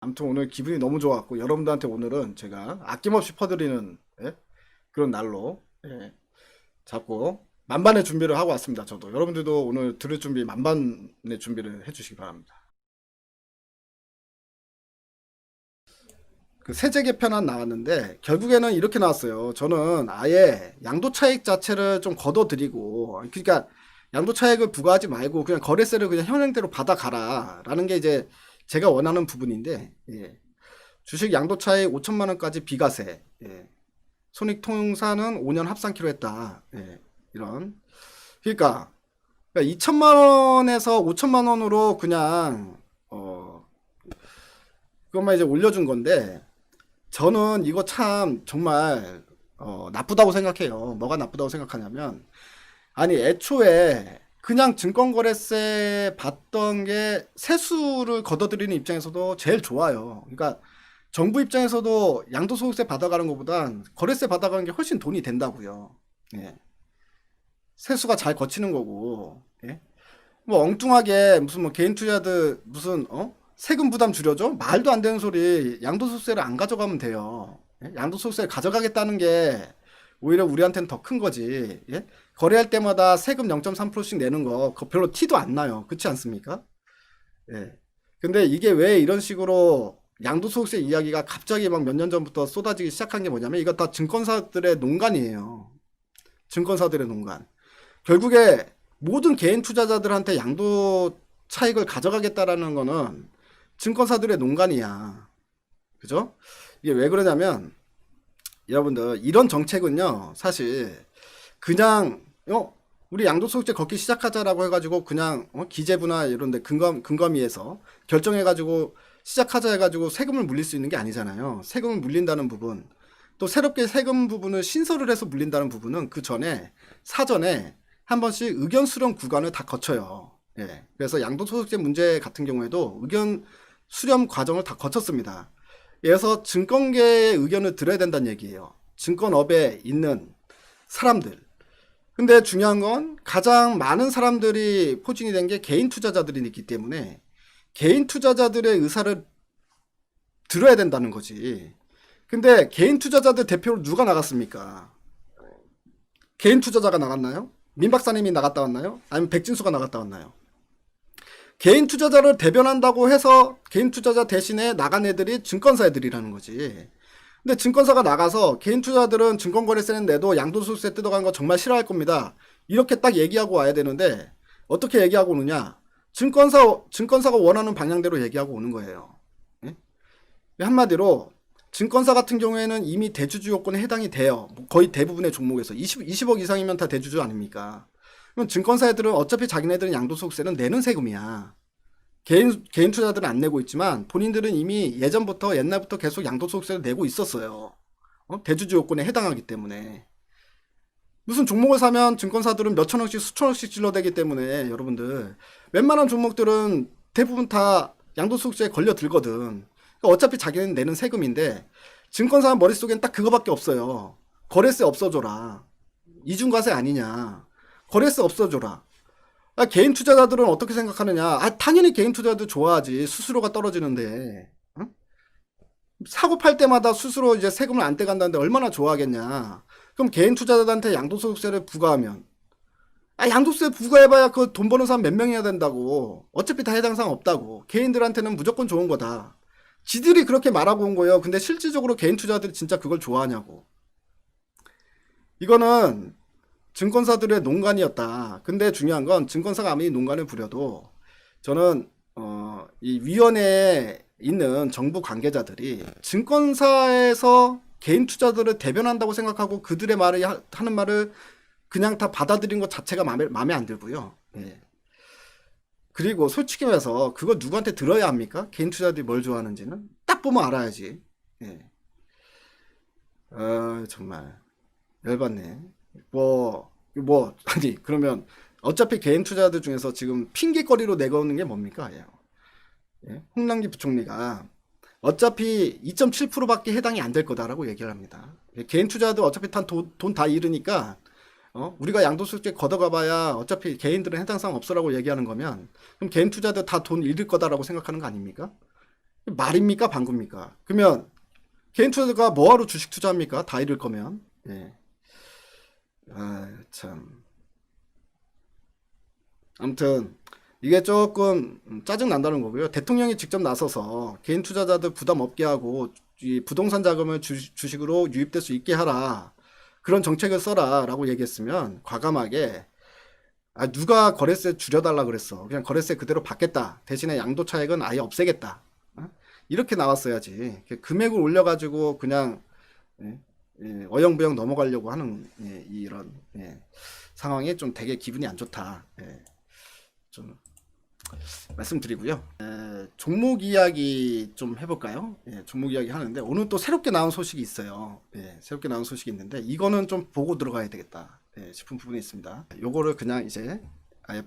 아무튼 오늘 기분이 너무 좋았고 여러분들한테 오늘은 제가 아낌없이 퍼드리는 그런 날로 자꾸 만반의 준비를 하고 왔습니다. 저도 여러분들도 오늘 들을 준비 만반의 준비를 해주시기 바랍니다. 그 세제 개편안 나왔는데 결국에는 이렇게 나왔어요. 저는 아예 양도 차익 자체를 좀 걷어들이고 그러니까 양도 차익을 부과하지 말고 그냥 거래세를 그냥 현행대로 받아가라라는 게 이제 제가 원하는 부분인데 주식 양도 차익 5천만 원까지 비과세 손익통산은 5년 합산키로 했다. 이런 그러니까 2천만 원에서 5천만 원으로 그냥 그것만 이제 올려준 건데 저는 이거 참 정말 나쁘다고 생각해요. 뭐가 나쁘다고 생각하냐면 아니 애초에 그냥 증권거래세 받던 게 세수를 걷어들이는 입장에서도 제일 좋아요. 그러니까 정부 입장에서도 양도소득세 받아가는 것보단 거래세 받아가는 게 훨씬 돈이 된다고요. 예. 세수가 잘 거치는 거고. 예? 뭐 엉뚱하게 무슨 뭐 개인 투자들 무슨 세금 부담 줄여줘? 말도 안 되는 소리. 양도소득세를 안 가져가면 돼요. 예? 양도소득세를 가져가겠다는 게 오히려 우리한테는 더 큰 거지. 예? 거래할 때마다 세금 0.3%씩 내는 거 그거 별로 티도 안 나요. 그렇지 않습니까? 예. 근데 이게 왜 이런 식으로 양도소득세 이야기가 갑자기 막 몇 년 전부터 쏟아지기 시작한 게 뭐냐면 이거 다 증권사들의 농간이에요. 증권사들의 농간. 결국에 모든 개인 투자자들한테 양도 차익을 가져가겠다라는 거는 증권사들의 농간이야. 그죠? 이게 왜 그러냐면 여러분들 이런 정책은요 사실 그냥 우리 양도소득세 걷기 시작하자라고 해가지고 그냥 기재부나 이런데 근거미에서 결정해가지고 시작하자 해가지고 세금을 물릴 수 있는 게 아니잖아요. 세금을 물린다는 부분 또 새롭게 세금 부분을 신설을 해서 물린다는 부분은 그 전에 사전에 한 번씩 의견 수렴 구간을 다 거쳐요. 예. 그래서 양도소득세 문제 같은 경우에도 의견 수렴 과정을 다 거쳤습니다. 그래서 증권계의 의견을 들어야 된다는 얘기예요. 증권업에 있는 사람들. 근데 중요한 건 가장 많은 사람들이 포진이 된 게 개인 투자자들이 있기 때문에 개인 투자자들의 의사를 들어야 된다는 거지. 근데 개인 투자자들 대표로 누가 나갔습니까? 개인 투자자가 나갔나요? 민 박사님이 나갔다 왔나요? 아니면 백진수가 나갔다 왔나요? 개인 투자자를 대변한다고 해서 개인 투자자 대신에 나간 애들이 증권사 애들이라는 거지. 근데 증권사가 나가서 개인 투자들은 증권거래세는 내도 양도소득세 뜯어간 거 정말 싫어할 겁니다. 이렇게 딱 얘기하고 와야 되는데 어떻게 얘기하고 오느냐? 증권사가 원하는 방향대로 얘기하고 오는 거예요. 예? 한마디로 증권사 같은 경우에는 이미 대주주 요건에 해당이 돼요. 거의 대부분의 종목에서 20억 이상이면 다 대주주 아닙니까? 그럼 증권사 애들은 어차피 자기네들은 양도소득세는 내는 세금이야. 개인 투자들은 안 내고 있지만 본인들은 이미 예전부터 옛날부터 계속 양도소득세를 내고 있었어요. 대주주 요건에 해당하기 때문에. 무슨 종목을 사면 증권사들은 몇 천억씩 수천억씩 질러대기 때문에 여러분들 웬만한 종목들은 대부분 다 양도소득세에 걸려 들거든. 그러니까 어차피 자기는 내는 세금인데 증권사 머릿속엔 딱 그거밖에 없어요. 거래세 없어줘라. 이중과세 아니냐. 거래세 없어줘라. 개인 투자자들은 어떻게 생각하느냐? 당연히 개인 투자자도 좋아하지. 수수료가 떨어지는데. 응? 사고 팔 때마다 수수료 이제 세금을 안 떼간다는데 얼마나 좋아하겠냐? 그럼 개인 투자자들한테 양도소득세를 부과하면 양도세 부과해봐야 그 돈 버는 사람 몇 명이야 된다고. 어차피 다 해당 사항 없다고. 개인들한테는 무조건 좋은 거다. 지들이 그렇게 말하고 온 거예요. 근데 실질적으로 개인 투자자들이 진짜 그걸 좋아하냐고. 이거는 증권사들의 농간이었다. 근데 중요한 건 증권사가 아무리 농간을 부려도 저는 이 위원회에 있는 정부 관계자들이 증권사에서 개인 투자들을 대변한다고 생각하고 그들의 말을 하는 말을 그냥 다 받아들인 것 자체가 마음에 안 들고요. 예. 그리고 솔직히 말해서 그걸 누구한테 들어야 합니까? 개인 투자들이 뭘 좋아하는지는 딱 보면 알아야지. 예. 정말 열받네. 아니, 그러면 어차피 개인 투자들 중에서 지금 핑계거리로 내거는 게 뭡니까? 예? 홍남기 부총리가 어차피 2.7%밖에 해당이 안 될 거다라고 얘기를 합니다. 개인 투자도 어차피 돈 다 잃으니까 우리가 양도소득세 걷어가봐야 어차피 개인들은 해당 사항 없어라고 얘기하는 거면 그럼 개인 투자들 다 돈 잃을 거다라고 생각하는 거 아닙니까? 말입니까? 방구입니까? 그러면 개인 투자가 뭐하러 주식 투자합니까? 다 잃을 거면. 예. 아, 참. 아무튼 이게 조금 짜증 난다는 거고요. 대통령이 직접 나서서 개인 투자자들 부담 없게 하고 이 부동산 자금을 주식으로 유입될 수 있게 하라. 그런 정책을 써라라고 얘기했으면 과감하게 누가 거래세 줄여달라 그랬어. 그냥 거래세 그대로 받겠다. 대신에 양도 차익은 아예 없애겠다. 이렇게 나왔어야지. 금액을 올려가지고 그냥 예, 어영부영 넘어가려고 하는 이런 상황이 좀 되게 기분이 안 좋다. 좀 말씀드리고요. 종목 이야기 좀 해볼까요? 종목 이야기 하는데 오늘 또 새롭게 나온 소식이 있어요. 새롭게 나온 소식이 있는데 이거는 좀 보고 들어가야 되겠다 싶은 부분이 있습니다. 요거를 그냥 이제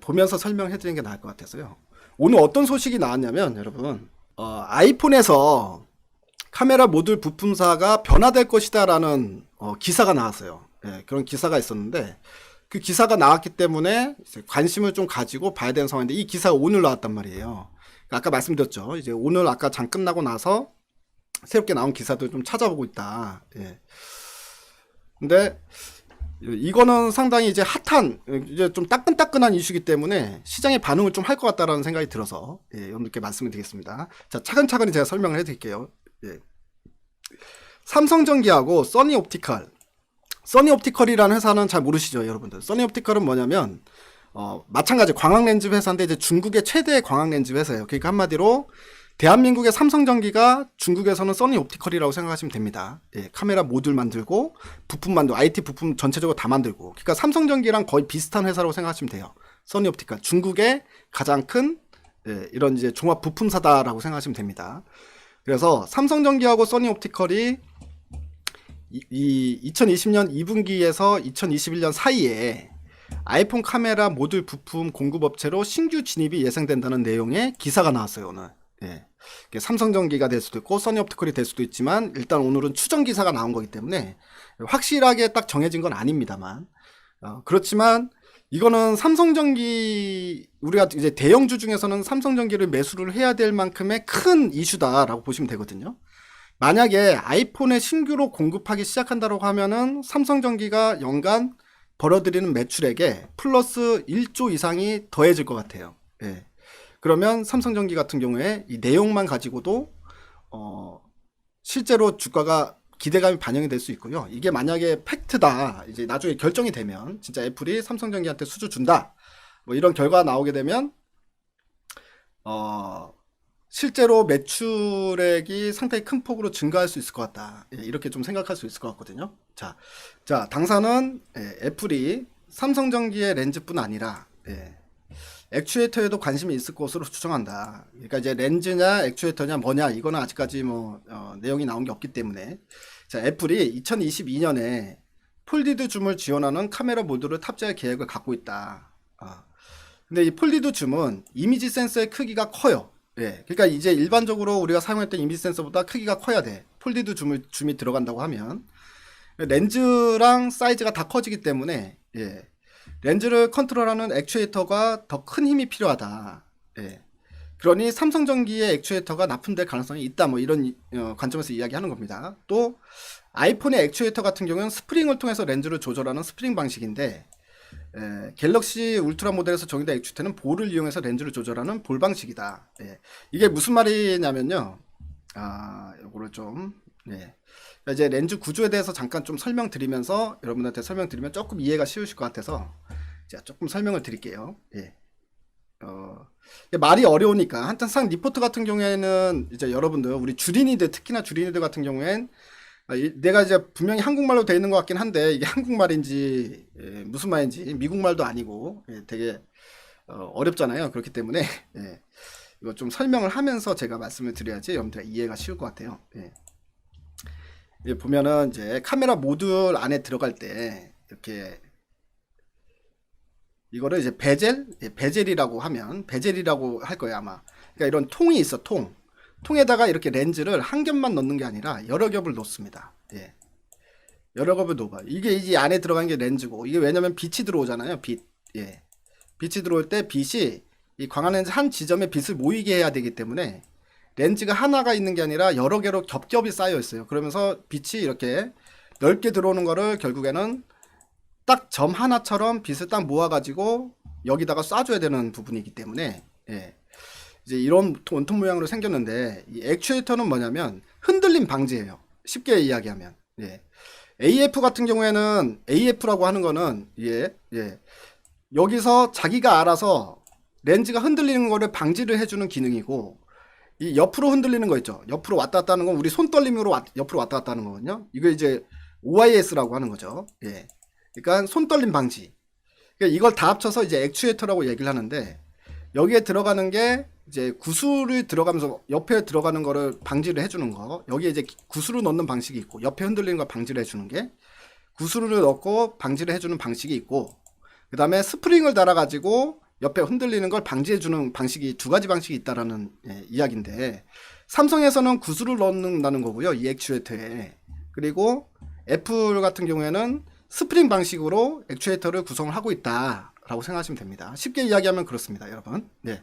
보면서 설명해 드리는 게 나을 것 같아서요. 오늘 어떤 소식이 나왔냐면 여러분 아이폰에서 카메라 모듈 부품사가 변화될 것이다 라는 기사가 나왔어요. 그런 기사가 있었는데 그 기사가 나왔기 때문에 관심을 좀 가지고 봐야 되는 상황인데 이 기사가 오늘 나왔단 말이에요. 아까 말씀드렸죠. 이제 오늘 아까 장 끝나고 나서 새롭게 나온 기사들 좀 찾아보고 있다. 근데 이거는 상당히 이제 핫한 이제 좀 따끈따끈한 이슈이기 때문에 시장의 반응을 좀 할 것 같다라는 생각이 들어서 여러분께 말씀을 드리겠습니다. 자, 차근차근히 제가 설명을 해드릴게요. 삼성전기하고 써니옵티컬이라는 회사는 잘 모르시죠, 여러분들. 써니옵티컬은 뭐냐면 마찬가지 광학렌즈 회사인데 이제 중국의 최대 광학렌즈 회사예요. 그러니까 한마디로 대한민국의 삼성전기가 중국에서는 써니옵티컬이라고 생각하시면 됩니다. 카메라 모듈 만들고 부품 만들고 IT 부품 전체적으로 다 만들고. 그러니까 삼성전기랑 거의 비슷한 회사라고 생각하시면 돼요. 써니옵티컬 중국의 가장 큰 이런 이제 종합 부품사다라고 생각하시면 됩니다. 그래서 삼성전기하고 써니옵티컬이 이 2020년 2분기에서 2021년 사이에 아이폰 카메라 모듈 부품 공급업체로 신규 진입이 예상된다는 내용의 기사가 나왔어요, 오늘. 삼성전기가 될 수도 있고 써니옵티컬이 될 수도 있지만 일단 오늘은 추정 기사가 나온 거기 때문에 확실하게 딱 정해진 건 아닙니다만 그렇지만 이거는 삼성전기 우리가 이제 대형주 중에서는 삼성전기를 매수를 해야 될 만큼의 큰 이슈다라고 보시면 되거든요. 만약에 아이폰에 신규로 공급하기 시작한다고 하면은 삼성전기가 연간 벌어들이는 매출액에 플러스 1조 이상이 더해질 것 같아요. 그러면 삼성전기 같은 경우에 이 내용만 가지고도 실제로 주가가 기대감이 반영이 될 수 있고요. 이게 만약에 팩트다, 이제 나중에 결정이 되면 진짜 애플이 삼성전기한테 수주 준다, 뭐 이런 결과가 나오게 되면 실제로 매출액이 상당히 큰 폭으로 증가할 수 있을 것 같다. 이렇게 좀 생각할 수 있을 것 같거든요. 자, 당사는 애플이 삼성전기의 렌즈뿐 아니라 액추에이터에도 관심이 있을 것으로 추정한다. 그러니까 이제 렌즈냐 액추에이터냐 뭐냐 이거는 아직까지 뭐 내용이 나온 게 없기 때문에 자, 애플이 2022년에 폴디드 줌을 지원하는 카메라 모듈을 탑재할 계획을 갖고 있다. 근데 이 폴디드 줌은 이미지 센서의 크기가 커요. 그러니까 이제 일반적으로 우리가 사용했던 이미지 센서보다 크기가 커야 돼. 폴디드 줌이 들어간다고 하면 렌즈랑 사이즈가 다 커지기 때문에 렌즈를 컨트롤하는 액추에이터가 더 큰 힘이 필요하다. 그러니 삼성전기의 액추에이터가 납품될 가능성이 있다. 뭐 이런 관점에서 이야기하는 겁니다. 또 아이폰의 액추에이터 같은 경우는 스프링을 통해서 렌즈를 조절하는 스프링 방식인데 갤럭시 울트라 모델에서 적용된 액추에이터는 볼을 이용해서 렌즈를 조절하는 볼 방식이다. 이게 무슨 말이냐면요. 요거를 좀 이제 렌즈 구조에 대해서 잠깐 좀 설명드리면서 여러분한테 설명드리면 조금 이해가 쉬우실 것 같아서 제가 조금 설명을 드릴게요. 말이 어려우니까 한탄상 리포트 같은 경우에는 이제 여러분들 우리 주린이들 특히나 주린이들 같은 경우엔 내가 이제 분명히 한국말로 되어 있는 것 같긴 한데 이게 한국말인지 무슨 말인지 미국말도 아니고 되게 어렵잖아요. 그렇기 때문에 이거 좀 설명을 하면서 제가 말씀을 드려야지 여러분들 이해가 쉬울 것 같아요. 보면은 이제 카메라 모듈 안에 들어갈 때 이렇게 이거를 이제 베젤이라고 하면 베젤이라고 할 거예요 아마. 그러니까 이런 통이 있어. 통에다가 이렇게 렌즈를 한 겹만 넣는 게 아니라 여러 겹을 놓습니다. 여러 겹을 놓아. 이게 이 안에 들어간 게 렌즈고 이게 왜냐면 빛이 들어오잖아요. 빛이 들어올 때 빛이 이 광학 렌즈 한 지점에 빛을 모이게 해야 되기 때문에 렌즈가 하나가 있는 게 아니라 여러 개로 겹겹이 쌓여 있어요. 그러면서 빛이 이렇게 넓게 들어오는 거를 결국에는 딱 점 하나처럼 빛을 딱 모아가지고 여기다가 쏴줘야 되는 부분이기 때문에, 예. 이제 이런 원통 모양으로 생겼는데, 이 액추에이터는 뭐냐면 흔들림 방지예요. 쉽게 이야기하면. 예. AF 같은 경우에는 AF라고 하는 거는, 예. 여기서 자기가 알아서 렌즈가 흔들리는 거를 방지를 해주는 기능이고, 이 옆으로 흔들리는 거 있죠. 옆으로 왔다 갔다 하는 건 우리 손떨림으로 옆으로 왔다 갔다 하는 거거든요. 이거 이제 OIS라고 하는 거죠. 예. 그러니까 손떨림 방지. 그러니까 이걸 다 합쳐서 이제 액추에이터라고 얘기를 하는데, 여기에 들어가는 게 이제 구슬을 들어가면서 옆에 들어가는 거를 방지를 해주는 거. 여기에 이제 구슬을 넣는 방식이 있고, 옆에 흔들리는 거 방지를 해주는 게 구슬을 넣고 방지를 해주는 방식이 있고, 그 다음에 스프링을 달아가지고 옆에 흔들리는 걸 방지해주는 방식이 두 가지 방식이 있다라는, 예, 이야기인데, 삼성에서는 구슬을 넣는다는 거고요, 이 액추에이터에. 그리고 애플 같은 경우에는 스프링 방식으로 액추에이터를 구성을 하고 있다라고 생각하시면 됩니다. 쉽게 이야기하면 그렇습니다, 여러분. 네.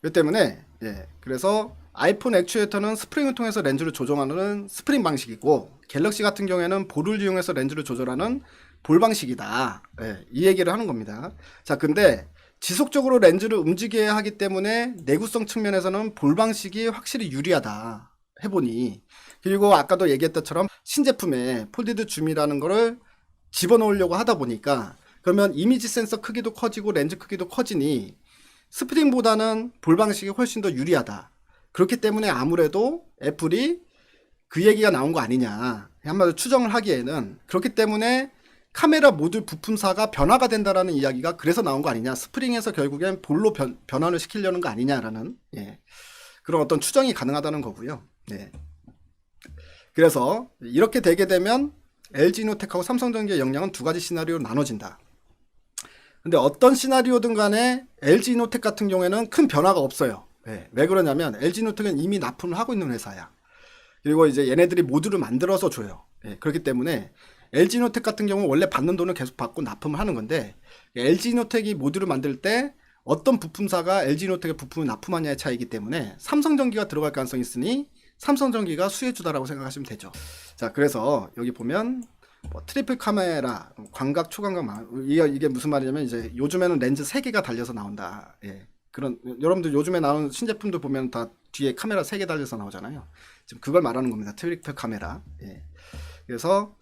그 때문에, 예, 그래서 아이폰 액추에이터는 스프링을 통해서 렌즈를 조정하는 스프링 방식이고, 갤럭시 같은 경우에는 볼을 이용해서 렌즈를 조절하는 볼 방식이다. 예, 이 얘기를 하는 겁니다. 자, 근데 지속적으로 렌즈를 움직여야 하기 때문에 내구성 측면에서는 볼 방식이 확실히 유리하다 해보니, 그리고 아까도 얘기했던 것처럼 신제품에 폴디드 줌이라는 거를 집어넣으려고 하다 보니까, 그러면 이미지 센서 크기도 커지고 렌즈 크기도 커지니 스프링보다는 볼 방식이 훨씬 더 유리하다. 그렇기 때문에 아무래도 애플이 그 얘기가 나온 거 아니냐, 한마디로 추정을 하기에는, 그렇기 때문에 카메라 모듈 부품사가 변화가 된다라는 이야기가 그래서 나온 거 아니냐, 스프링에서 결국엔 볼로 변환을 시키려는 거 아니냐라는, 예, 그런 어떤 추정이 가능하다는 거고요. 예. 그래서 이렇게 되게 되면 LG노텍하고 삼성전기의 역량은 두 가지 시나리오로 나눠진다. 근데 어떤 시나리오든 간에 LG노텍 같은 경우에는 큰 변화가 없어요. 예, 왜 그러냐면 LG노텍은 이미 납품을 하고 있는 회사야. 그리고 이제 얘네들이 모듈을 만들어서 줘요. 예, 그렇기 때문에 LG노텍 같은 경우는 원래 받는 돈을 계속 받고 납품을 하는 건데, LG노텍이 모듈을 만들 때 어떤 부품사가 LG노텍의 부품을 납품하냐의 차이기 때문에 삼성전기가 들어갈 가능성이 있으니 삼성전기가 수혜주다라고 생각하시면 되죠. 자, 그래서 여기 보면 뭐 트리플 카메라, 광각, 초광각, 이게 무슨 말이냐면 이제 요즘에는 렌즈 3개가 달려서 나온다. 예. 그런, 여러분들 요즘에 나오는 신제품들 보면 다 뒤에 카메라 3개 달려서 나오잖아요. 지금 그걸 말하는 겁니다. 트리플 카메라. 예. 그래서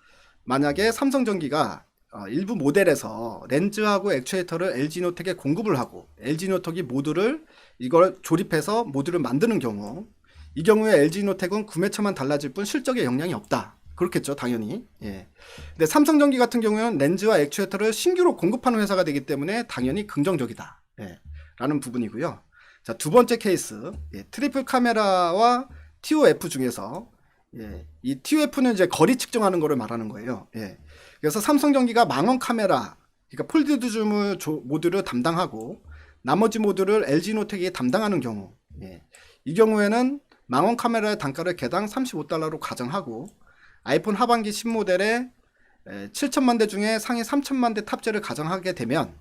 만약에 삼성전기가 일부 모델에서 렌즈하고 액추에이터를 LG노텍에 공급을 하고 LG노텍이 모듈을 이걸 조립해서 모듈을 만드는 경우, 이 경우에 LG노텍은 구매처만 달라질 뿐 실적에 영향이 없다. 그렇겠죠, 당연히. 예. 근데 삼성전기 같은 경우는 렌즈와 액추에이터를 신규로 공급하는 회사가 되기 때문에 당연히 긍정적이다. 예. 라는 부분이고요. 자, 두 번째 케이스. 예. 트리플 카메라와 TOF 중에서, 예. 이 TOF는 이제 거리 측정하는 거를 말하는 거예요. 예. 그래서 삼성전기가 망원 카메라, 그러니까 폴디드 줌 모듈을 담당하고 나머지 모듈을 LG노텍이 담당하는 경우, 예. 이 경우에는 망원 카메라의 단가를 개당 35달러로 가정하고 아이폰 하반기 신모델에 7천만 대 중에 상위 3천만 대 탑재를 가정하게 되면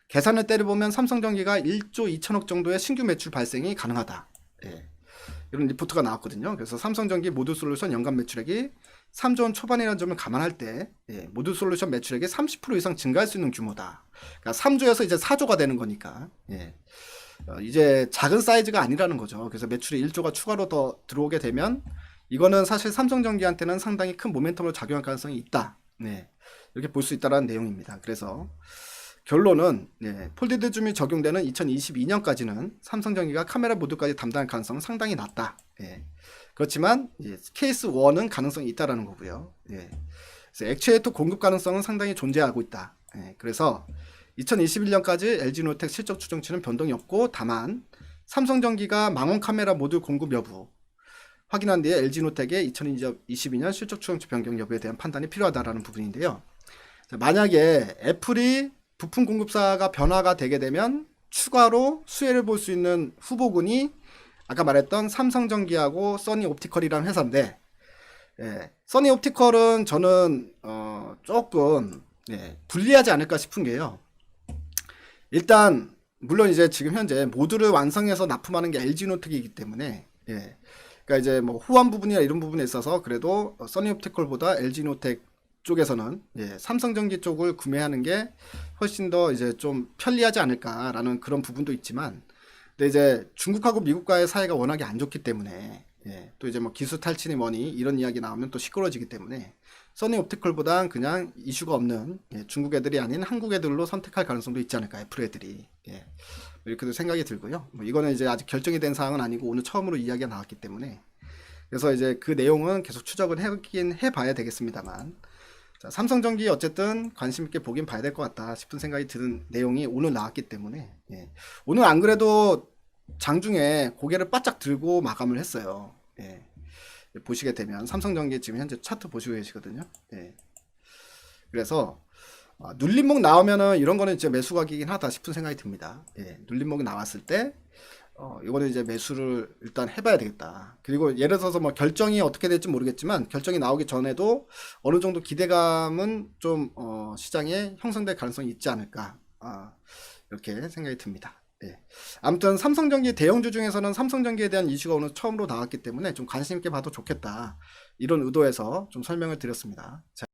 계산을 때려보면 삼성전기가 1조 2천억 정도의 신규 매출 발생이 가능하다. 예. 이런 리포트가 나왔거든요. 그래서 삼성전기 모듈 솔루션 연간 매출액이 3조 원 초반이라는 점을 감안할 때, 예, 모듈 솔루션 매출액이 30% 이상 증가할 수 있는 규모다. 그러니까 3조에서 이제 4조가 되는 거니까, 예. 이제 작은 사이즈가 아니라는 거죠. 그래서 매출이 1조가 추가로 더 들어오게 되면 이거는 사실 삼성전기한테는 상당히 큰 모멘텀으로 작용할 가능성이 있다. 네, 이렇게 볼 수 있다는 내용입니다. 그래서 결론은, 예, 폴디드 줌이 적용되는 2022년까지는 삼성전기가 카메라 모듈까지 담당할 가능성은 상당히 낮다. 예. 그렇지만 케이스 1은 가능성이 있다라는 거고요. 예. 그래서 액추에이터 공급 가능성은 상당히 존재하고 있다. 예. 그래서 2021년까지 LG노텍 실적 추정치는 변동이 없고, 다만 삼성전기가 망원 카메라 모듈 공급 여부 확인한 뒤에 LG노텍의 2022년 실적 추정치 변경 여부에 대한 판단이 필요하다라는 부분인데요. 만약에 애플이 부품 공급사가 변화가 되게 되면 추가로 수혜를 볼 수 있는 후보군이 아까 말했던 삼성전기하고 써니옵티컬이라는 회사인데, 예, 써니옵티컬은 저는 조금, 예, 불리하지 않을까 싶은 게요. 일단 물론 이제 지금 현재 모듈을 완성해서 납품하는 게 LG노텍이기 때문에 예. 그러니까 이제 뭐 호환 부분이나 이런 부분에 있어서 그래도 써니옵티컬보다 LG노텍 쪽에서는 예, 삼성전기 쪽을 구매하는 게 훨씬 더 이제 좀 편리하지 않을까라는 그런 부분도 있지만, 근데 이제 중국하고 미국과의 사이가 워낙에 안 좋기 때문에 예, 또 이제 뭐 기술 탈취니 뭐니 이런 이야기 나오면 또 시끄러지기 때문에 써니옵티컬보단 그냥 이슈가 없는 예, 중국 애들이 아닌 한국 애들로 선택할 가능성도 있지 않을까, 애플 애들이. 예. 이렇게도 생각이 들고요. 뭐 이거는 이제 아직 결정이 된 사항은 아니고 오늘 처음으로 이야기가 나왔기 때문에, 그래서 이제 그 내용은 계속 추적을 해긴 해봐야 되겠습니다만, 자, 삼성전기 어쨌든 관심 있게 보긴 봐야 될 것 같다 싶은 생각이 드는 내용이 오늘 나왔기 때문에, 예. 오늘 안 그래도 장중에 고개를 바짝 들고 마감을 했어요. 예. 보시게 되면 삼성전기 지금 현재 차트 보시고 계시거든요. 예. 그래서 눌림목 나오면은 이런 거는 이제 매수각이긴 하다 싶은 생각이 듭니다. 예, 눌림목이 나왔을 때 이거는 이제 매수를 일단 해봐야 되겠다. 그리고 예를 들어서 뭐 결정이 어떻게 될지 모르겠지만 결정이 나오기 전에도 어느 정도 기대감은 좀 시장에 형성될 가능성이 있지 않을까, 이렇게 생각이 듭니다. 예. 아무튼 삼성전기 대형주 중에서는 삼성전기에 대한 이슈가 오늘 처음으로 나왔기 때문에 좀 관심 있게 봐도 좋겠다, 이런 의도에서 좀 설명을 드렸습니다. 자,